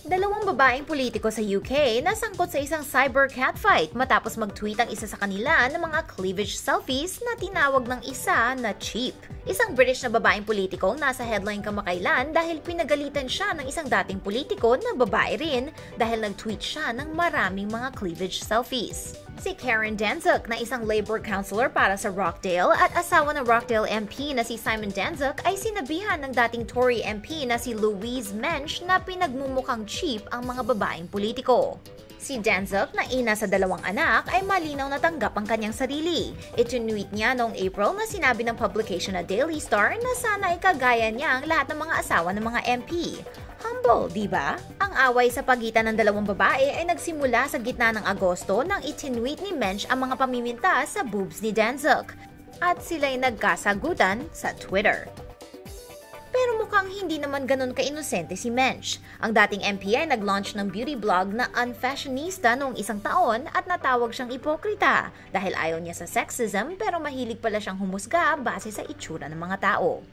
Dalawang babaeng politiko sa UK nasangkot sa isang cyber catfight matapos mag-tweet ang isa sa kanila ng mga cleavage selfies na tinawag ng isa na cheap. Isang British na babaeng politiko nasa headline kamakailan dahil pinagalitan siya ng isang dating politiko na babae rin dahil nag-tweet siya ng maraming mga cleavage selfies. Si Karen Danczuk na isang Labour councillor para sa Rockdale at asawa ng Rockdale MP na si Simon Danczuk ay sinabihan ng dating Tory MP na si Louise Mensch na pinagmumukhang cheap ang mga babaeng politiko. Si Danczuk na ina sa 2 anak ay malinaw na tanggap ang kanyang sarili. Itinuit niya noong April na sinabi ng publication na Daily Star na sana ay kagaya niya ang lahat ng mga asawa ng mga MP. Humble, di ba? Ang away sa pagitan ng 2 babae ay nagsimula sa gitna ng Agosto nang itinuit ni Mensch ang mga pamiminta sa boobs ni Danczuk. At sila'y nagkasagutan sa Twitter. Pero mukhang hindi naman ganun ka-inosente si Mensch. Ang dating MP ay nag-launch ng beauty blog na Unfashionista noong 1 taon at natawag siyang ipokrita dahil ayaw niya sa sexism pero mahilig pala siyang humusga base sa itsura ng mga tao.